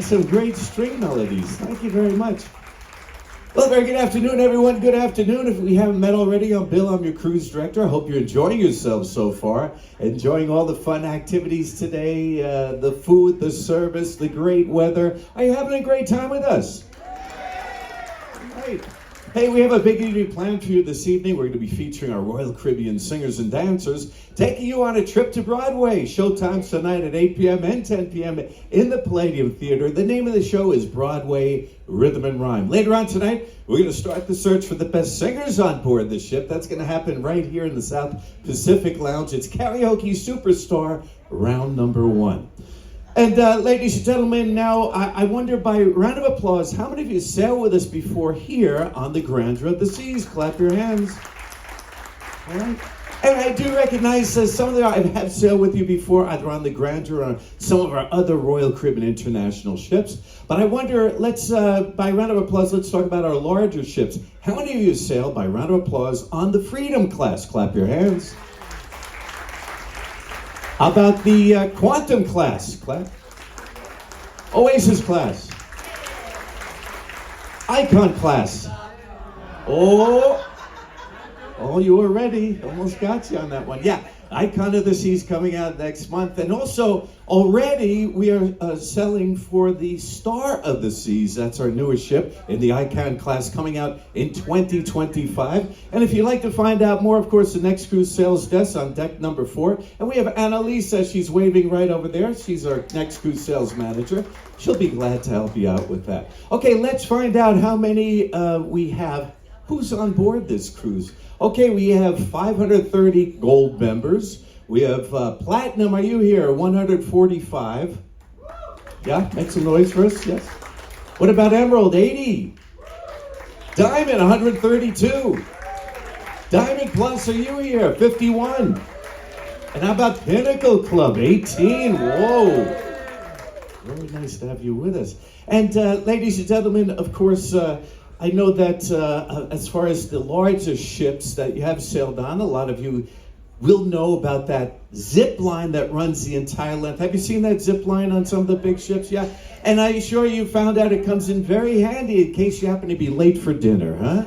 some great string melodies. Thank you very much. Well, very good afternoon, everyone. Good afternoon. If we haven't met already, I'm Bill. I'm your cruise director. I hope you're enjoying yourselves so far. Enjoying all the fun activities today, the food, the service, the great weather. Are you having a great time with us? Great. Hey, we have a big evening planned for you this evening. We're going to be featuring our Royal Caribbean singers and dancers, taking you on a trip to Broadway. Showtimes tonight at 8 p.m. and 10 p.m. in the Palladium Theater. The name of the show is Broadway Rhythm and Rhyme. Later on tonight, we're going to start the search for the best singers on board the ship. That's going to happen right here in the South Pacific Lounge. It's Karaoke Superstar round number 1. And ladies and gentlemen, now I wonder, by round of applause, how many of you sailed with us before here on the Grandeur of the Seas? Clap your hands. All right. And I do recognize some of you I have sailed with you before, either on the Grandeur or on some of our other Royal Caribbean International ships. But I wonder, let's, by round of applause, let's talk about our larger ships. How many of you sailed, by round of applause, on the Freedom class? Clap your hands. How about the Quantum class? Clap. Oasis class. Icon class. Oh, you were ready. Almost got you on that one. Yeah, Icon of the Seas coming out next month. And also, already we are selling for the Star of the Seas. That's our newest ship in the Icon class, coming out in 2025. And if you'd like to find out more, of course, the next cruise sales desk on deck number 4. And we have Annalisa. She's waving right over there. She's our next cruise sales manager. She'll be glad to help you out with that. Okay, let's find out how many we have. Who's on board this cruise? Okay, we have 530 gold members. We have platinum, are you here? 145. Yeah, make some noise for us, yes. What about emerald? 80. Diamond, 132. Diamond plus, are you here? 51. And how about Pinnacle Club? 18. Whoa. Very nice to have you with us. And ladies and gentlemen, of course, I know that as far as the larger ships that you have sailed on, a lot of you will know about that zip line that runs the entire length. Have you seen that zip line on some of the big ships? Yeah. And I'm sure you found out it comes in very handy in case you happen to be late for dinner, huh?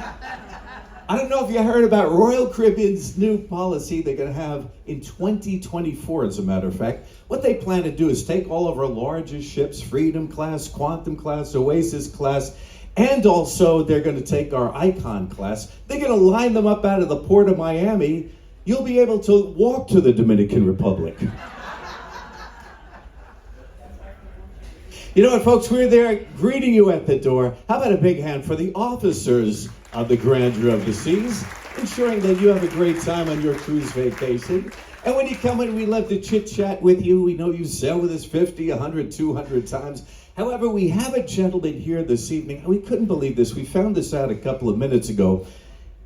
I don't know if you heard about Royal Caribbean's new policy they're going to have in 2024, as a matter of fact. What they plan to do is take all of our largest ships, Freedom class, Quantum class, Oasis class, and also they're going to take our Icon class. They're going to line them up out of the port of Miami. You'll be able to walk to the Dominican Republic. You know what, folks? We're there greeting you at the door. How about a big hand for the officers of the Grandeur of the Seas, ensuring that you have a great time on your cruise vacation. And when you come in, we love to chit-chat with you. We know you sail with us 50, 100, 200 times. However, we have a gentleman here this evening, and we couldn't believe this. We found this out a couple of minutes ago.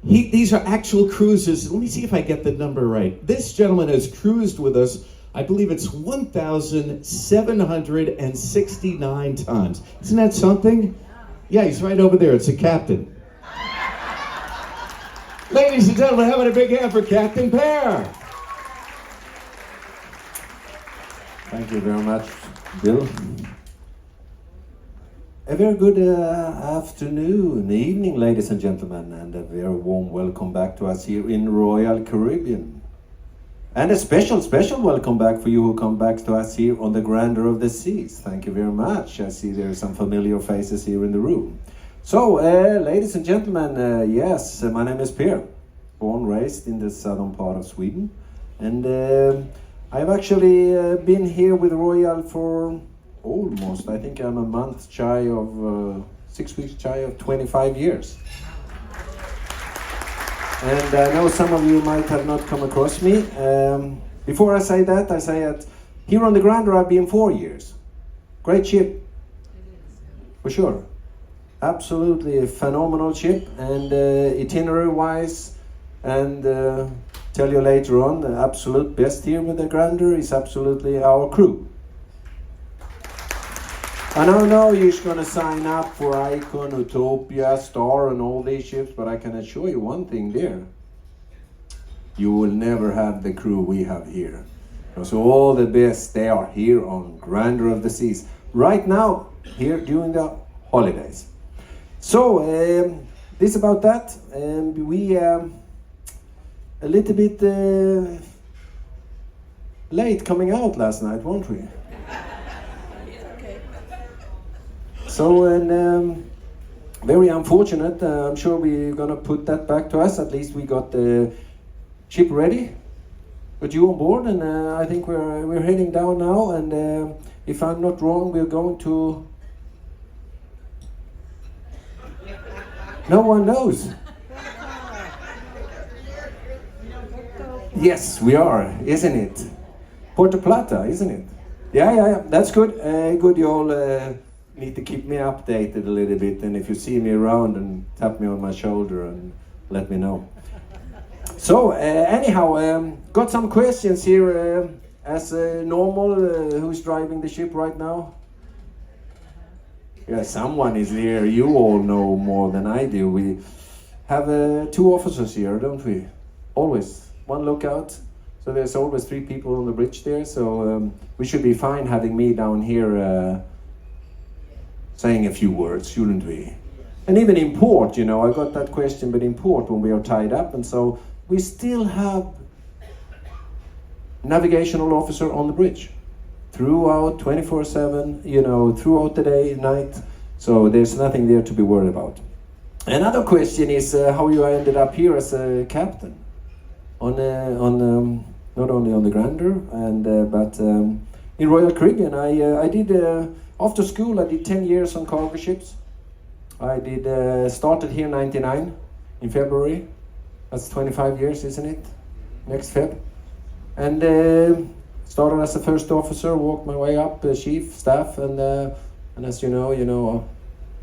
These are actual cruises. Let me see if I get the number right. This gentleman has cruised with us, I believe it's 1,769 times. Isn't that something? Yeah, he's right over there. It's a captain. Ladies and gentlemen, how about a big hand for Captain Pear? Thank you very much, Bill. A very good afternoon, evening, ladies and gentlemen, and a very warm welcome back to us here in Royal Caribbean. And a special welcome back for you who come back to us here on the Grandeur of the Seas. Thank you very much. I see there are some familiar faces here in the room. So, ladies and gentlemen, yes, my name is Per, born, raised in the southern part of Sweden. And I've actually been here with Royal for almost, I think I'm a month shy of, 6 weeks shy of 25 years. And I know some of you might have not come across me. Before I say that, I say that here on the Grandeur I've been 4 years. Great ship, for sure. Absolutely a phenomenal ship, and itinerary-wise, and tell you later on, the absolute best here with the Grandeur is absolutely our crew. And I know you're going to sign up for Icon, Utopia, Star and all these ships, but I can assure you one thing there. You will never have the crew we have here. So all the best, they are here on Grandeur of the Seas. right now, here during the holidays. So, this about that. We a little bit late coming out last night, weren't we? So, and very unfortunate. I'm sure we're gonna put that back to us. At least we got the ship ready, got you on board, and I think we're heading down now. And if I'm not wrong, we're going to. No one knows. Yes, we are, isn't it? Puerto Plata, isn't it? Yeah. That's good. Good, you all need to keep me updated a little bit. And if you see me around, and tap me on my shoulder and let me know. So, anyhow, got some questions here as normal. Who's driving the ship right now? Yeah, someone is here. You all know more than I do. We have 2 officers here, don't we? Always. One lookout. So there's always 3 people on the bridge there. So we should be fine having me down here saying a few words, shouldn't we? And even in port, you know, I got that question, but in port when we are tied up. And so we still have navigational officer on the bridge. Throughout 24/7, you know, throughout the day, night. So there's nothing there to be worried about. Another question is how you ended up here as a captain on not only on the Grandeur but in Royal Caribbean. I did after school. I did 10 years on cargo ships. I did started here in '99 in February. That's 25 years, isn't it? Next Feb. And started as a first officer, walked my way up, chief, staff, and as you know,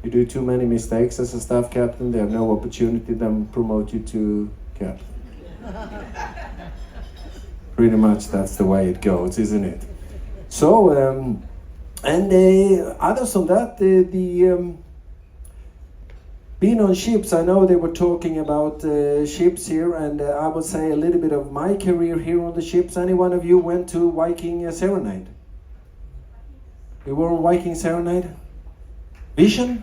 you do too many mistakes as a staff captain, they have no opportunity to promote you to captain. Pretty much that's the way it goes, isn't it? So, others than that, being on ships, I know they were talking about ships here, and I would say a little bit of my career here on the ships. Any one of you went to Viking Serenade? You were on Viking Serenade? Vision?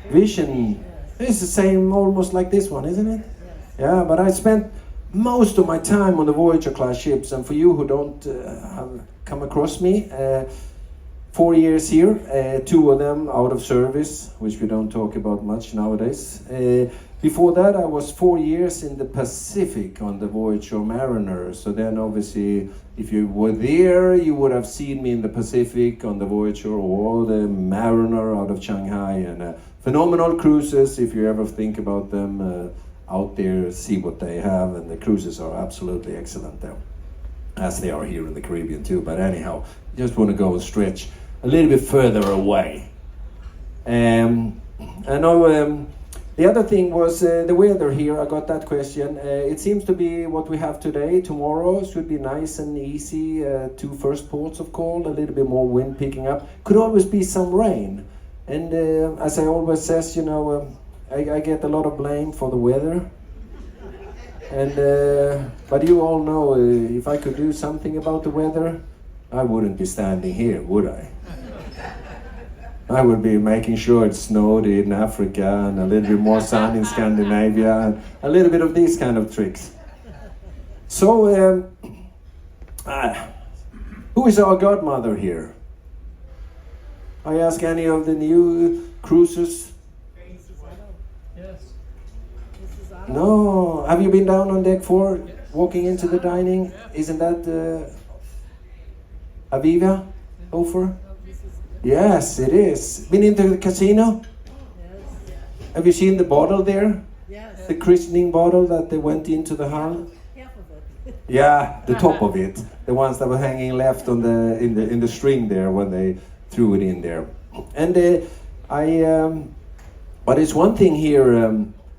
Vision. It's the same, almost like this one, isn't it? Yeah, but I spent most of my time on the Voyager class ships, and for you who don't have come across me, 4 years here, 2 of them out of service, which we don't talk about much nowadays. Before that, I was 4 years in the Pacific on the Voyager Mariner. So then obviously, if you were there, you would have seen me in the Pacific on the Voyager or the Mariner out of Shanghai. And phenomenal cruises, if you ever think about them out there, see what they have. And the cruises are absolutely excellent there, as they are here in the Caribbean too. But anyhow, just want to go and stretch a little bit further away. I know the other thing was the weather here. I got that question. It seems to be what we have today. Tomorrow should be nice and easy. 2 first ports of call, a little bit more wind picking up. Could always be some rain. And as I always says, you know, I get a lot of blame for the weather. And but you all know, if I could do something about the weather, I wouldn't be standing here, would I? I would be making sure it snowed in Africa and a little bit more sun in Scandinavia and a little bit of these kind of tricks. So, who is our godmother here? I ask any of the new cruisers. Yes. No, have you been down on deck 4, walking into the dining? Isn't that Aviva Hofer? Yes, it is. Been into the casino? Yes. Have you seen the bottle there? Yes. The christening bottle that they went into the hull? Half of it. Yeah, the top of it. The ones that were hanging left on in the string there when they threw it in there. And but it's one thing here.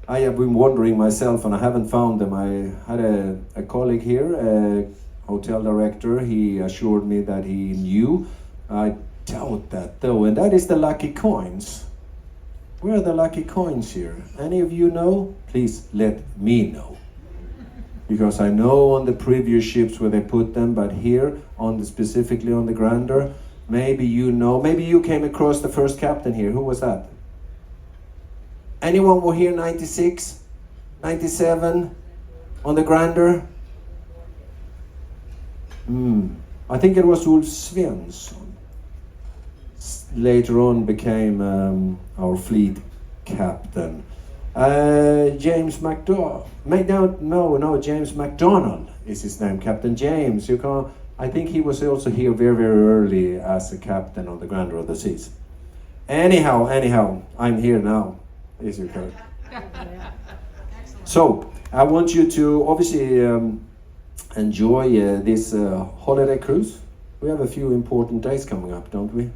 I have been wondering myself, and I haven't found them. I had a colleague here, a hotel director. He assured me that he knew. I doubt that though, and that is the lucky coins. Where are the lucky coins here? Any of you know? Please let me know. Because I know on the previous ships where they put them, but here, specifically on the Grandeur, Maybe you know, maybe you came across the first captain here. Who was that? Anyone were here 96, 97 on the Grandeur? I think it was Ulf Svensson. Later on became our fleet captain. James James McDonald is his name, Captain James. I think he was also here very, very early as a captain on the Grandeur of the Seas. Anyhow, I'm here now. Is you correct? So, I want you to obviously enjoy this holiday cruise. We have a few important days coming up, don't we?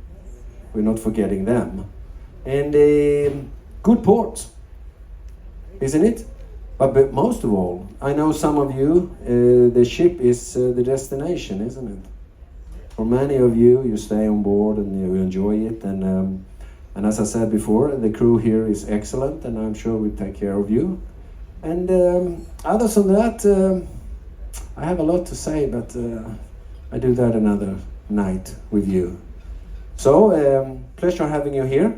We're not forgetting them. And good ports, isn't it? But most of all, I know some of you, the ship is the destination, isn't it? For many of you, you stay on board and you enjoy it. And as I said before, the crew here is excellent, and I'm sure we take care of you. And other than that, I have a lot to say, but I do that another night with you. So, pleasure having you here.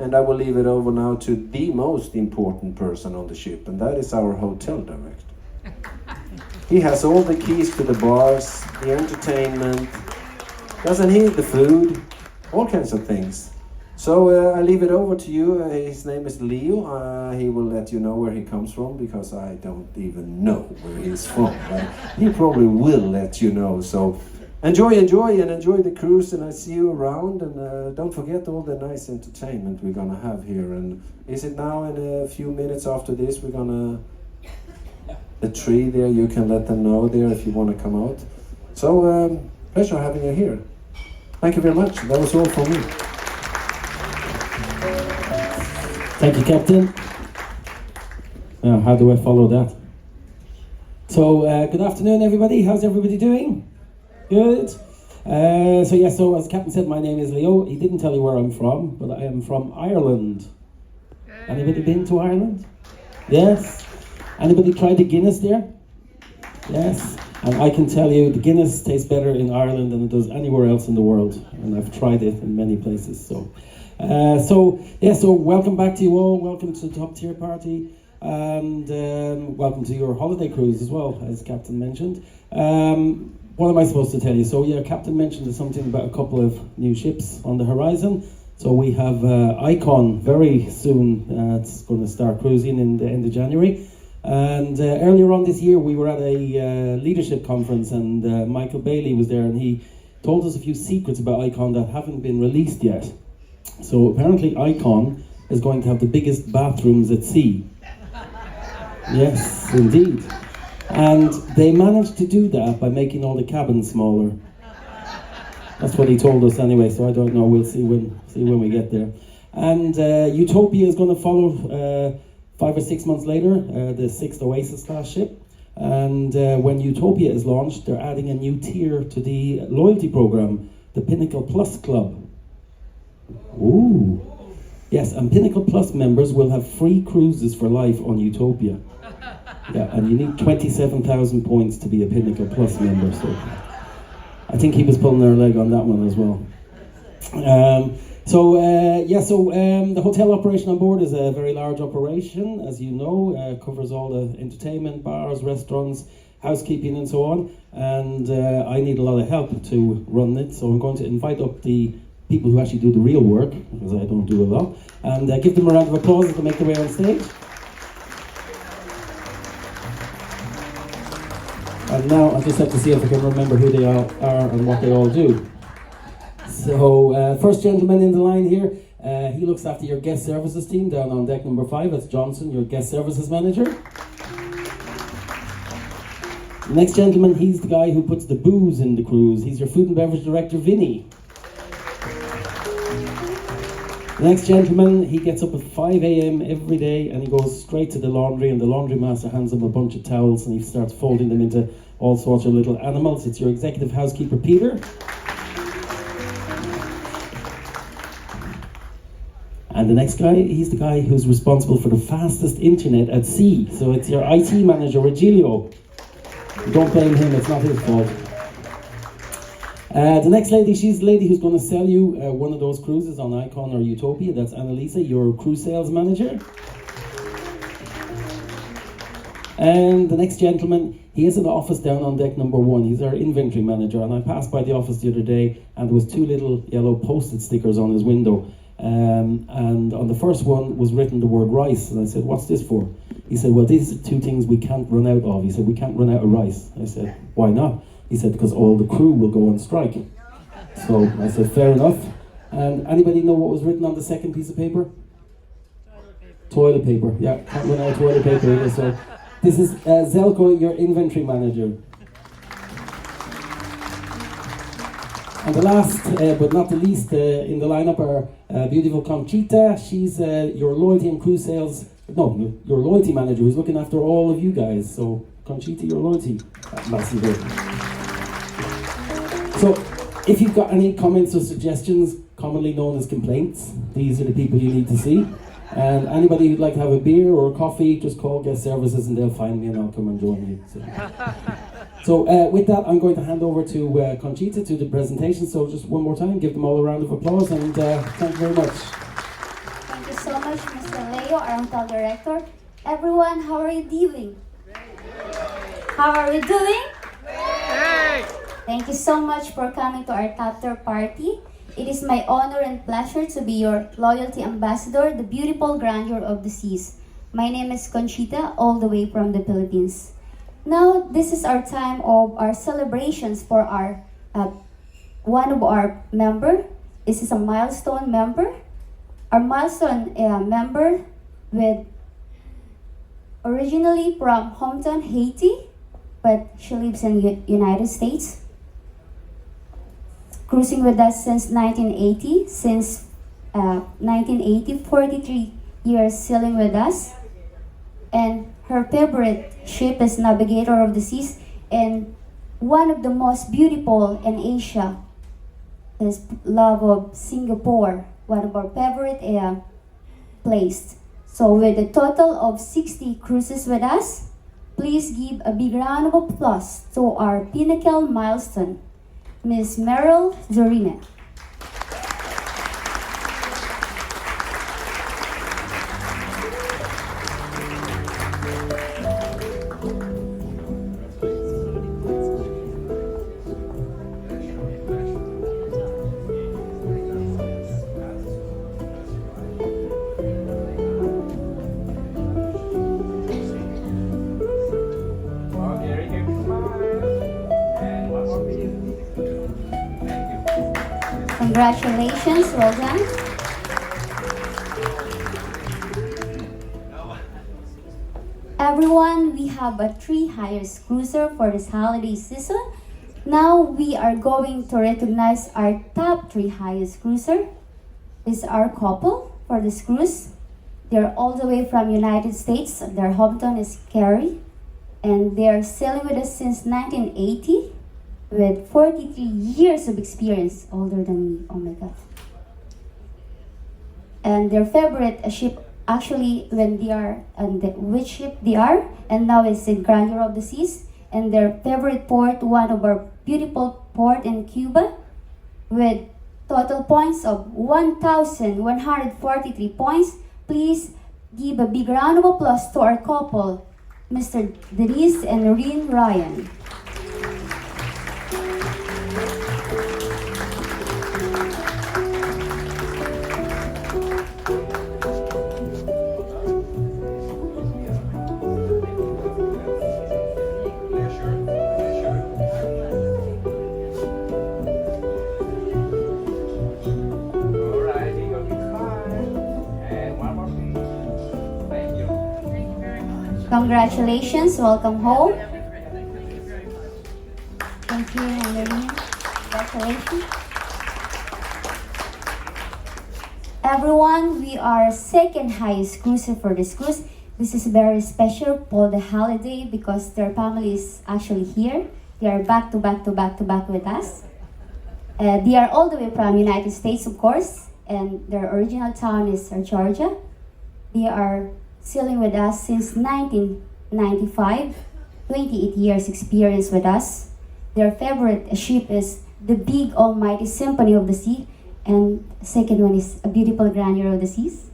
And I will leave it over now to the most important person on the ship, and that is our hotel director. He has all the keys to the bars, the entertainment, doesn't he? The food, all kinds of things. So I leave it over to you. His name is Leo. He will let you know where he comes from, because I don't even know where he's from. Right? He probably will let you know. So enjoy the cruise, and I see you around. And don't forget all the nice entertainment we're gonna have here. And is it now in a few minutes after this we're gonna the tree there? You can let them know there if you want to come out. So pleasure having you here. Thank you very much. That was all from me. Thank you, Captain. Now, how do I follow that? So, good afternoon, everybody. How's everybody doing? Good. So as Captain said, my name is Leo. He didn't tell you where I'm from, but I am from Ireland. Anybody been to Ireland? Yes. Anybody tried the Guinness there? Yes. And I can tell you, the Guinness tastes better in Ireland than it does anywhere else in the world. And I've tried it in many places. So welcome back to you all. Welcome to the Top Tier Party, and welcome to your holiday cruise as well, as Captain mentioned. What am I supposed to tell you? So yeah, Captain mentioned something about a couple of new ships on the horizon. So we have Icon very soon. It's going to start cruising in the end of January. And earlier on this year, we were at a leadership conference, and Michael Bailey was there, and he told us a few secrets about Icon that haven't been released yet. So apparently Icon is going to have the biggest bathrooms at sea. Yes, indeed. And they managed to do that by making all the cabins smaller. That's what he told us anyway, so I don't know, we'll see when we get there. And Utopia is going to follow 5 or 6 months later, the 6th Oasis class ship. And when Utopia is launched, they're adding a new tier to the loyalty program, the Pinnacle Plus Club. Ooh. Yes, and Pinnacle Plus members will have free cruises for life on Utopia. Yeah, and you need 27,000 points to be a Pinnacle Plus member, so I think he was pulling our leg on that one as well. The hotel operation on board is a very large operation, as you know. Covers all the entertainment, bars, restaurants, housekeeping and so on. And I need a lot of help to run it, so I'm going to invite up the people who actually do the real work, because I don't do a lot, and give them a round of applause as they make their way on stage. And now I just have to see if I can remember who they all are and what they all do. So, first gentleman in the line here, he looks after your guest services team down on deck number 5. That's Johnson, your guest services manager. Next gentleman, he's the guy who puts the booze in the cruise. He's your food and beverage director, Vinny. Next gentleman, he gets up at 5 a.m. every day and he goes straight to the laundry, and the laundry master hands him a bunch of towels and he starts folding them into all sorts of little animals. It's your executive housekeeper, Peter. And the next guy, he's the guy who's responsible for the fastest internet at sea. So it's your IT manager, Regilio. Don't blame him, it's not his fault. The next lady, she's the lady who's going to sell you one of those cruises on Icon or Utopia. That's Annalisa, your cruise sales manager. And the next gentleman, he has an office down on deck number 1. He's our inventory manager. And I passed by the office the other day, and there was 2 little yellow post-it stickers on his window. And on the first one was written the word rice. And I said, what's this for? He said, well, these are 2 things we can't run out of. He said, we can't run out of rice. I said, why not? He said, because all the crew will go on strike. So I said, fair enough. And anybody know what was written on the second piece of paper? Toilet paper. Yeah, can't run out of toilet paper either. So this is Zelko, your inventory manager. And the last, but not the least, in the lineup are beautiful Conchita. She's your loyalty and cruise sales. No, your loyalty manager who's looking after all of you guys. So Conchita, your loyalty ambassador. So if you've got any comments or suggestions, commonly known as complaints, these are the people you need to see. And anybody who'd like to have a beer or a coffee, just call guest services and they'll find me and I'll come and join you. So with that, I'm going to hand over to Conchita to the presentation. So just one more time, give them all a round of applause and thank you very much. Thank you so much, Mr. Leo, our hotel director. Everyone, how are you doing? How are we doing? Thank you so much for coming to our chapter party. It is my honor and pleasure to be your loyalty ambassador, the beautiful grandeur of the seas. My name is Conchita, all the way from the Philippines. Now, this is our time of our celebrations for our one of our member. This is a milestone member. Our milestone member with originally from hometown Haiti, but she lives in United States. Cruising with us since 1980, 43 years sailing with us. And her favorite ship is Navigator of the Seas, and one of the most beautiful in Asia is love of Singapore, one of our favorite place. So with a total of 60 cruises with us, please give a big round of applause to our pinnacle milestone, Miss Meryl Zorina. Congratulations, well done. Everyone, we have a 3 highest cruiser for this holiday season. Now we are going to recognize our top 3 highest cruiser. This is our couple for this cruise. They're all the way from United States. Their hometown is Cary, and they are sailing with us since 1980. With 43 years of experience, older than me, oh my god. And their favorite ship, actually, when they are, and which ship they are, and now it's in Grandeur of the Seas. And their favorite port, one of our beautiful port in Cuba, with total points of 1,143 points. Please give a big round of applause to our couple, Mr. Denise and Noreen Ryan. Congratulations, welcome home. Thank you, Noreen. Congratulations. Everyone, we are second highest cruiser for this cruise. This is very special for the holiday because their family is actually here. They are back to back with us. They are all the way from United States, of course, and their original town is Georgia. They are sailing with us since 1995, 28 years experience with us. Their favorite ship is the big almighty symphony of the sea. And second one is a beautiful grandeur of the seas.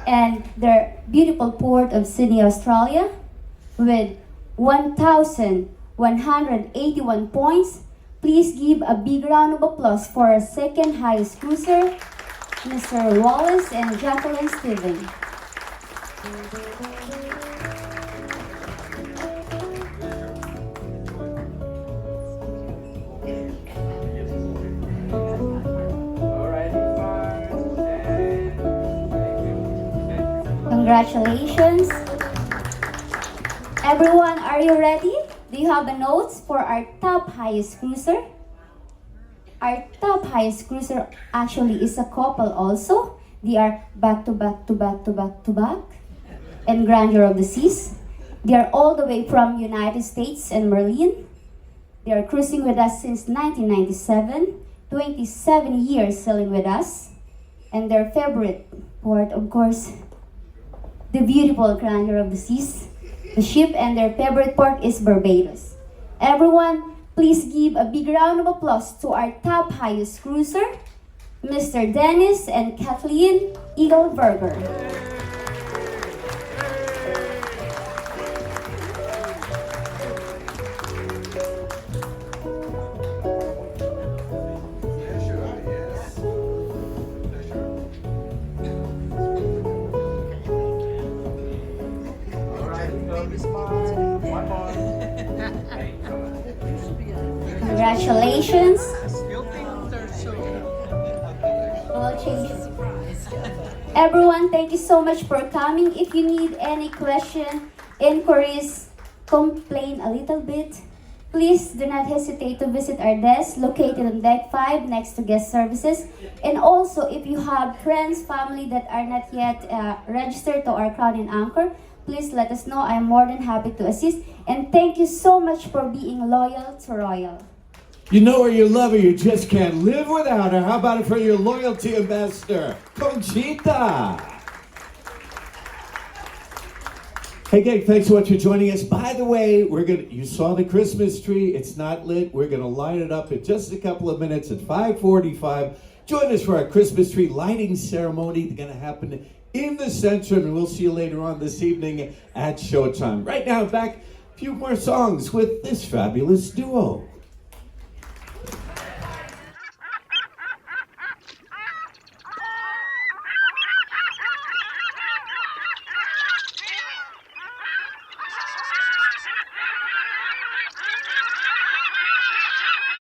And their beautiful port of Sydney, Australia, with 1,181 points. Please give a big round of applause for our second highest cruiser, Mr. Wallace and Jacqueline Steven. Congratulations. Everyone, are you ready? Do you have the notes for our top highest cruiser? Our top highest cruiser actually is a couple also. They are back to back to back to back to back and Grandeur of the Seas. They are all the way from United States and Merlin. They are cruising with us since 1997, 27 years sailing with us. And their favorite port, of course, the beautiful Grandeur of the Seas. The ship and their favorite port is Barbados. Everyone, please give a big round of applause to our top highest cruiser, Mr. Dennis and Kathleen Eagleberger. Congratulations. All changes. Everyone, thank you so much for coming. If you need any question, inquiries, complain a little bit, please do not hesitate to visit our desk located on deck 5 next to guest services. And also, if you have friends, family that are not yet registered to our Crown and Anchor, please let us know. I am more than happy to assist. And thank you so much for being loyal to Royal. You know her, you love her, you just can't live without her. How about it for your loyalty ambassador, Conchita? Hey gang, thanks so much for joining us. By the way, you saw the Christmas tree, it's not lit. We're gonna light it up in just a couple of minutes at 5:45. Join us for our Christmas tree lighting ceremony. It's gonna happen in the Centrum, and we'll see you later on this evening at showtime. Right now, back a few more songs with this fabulous duo.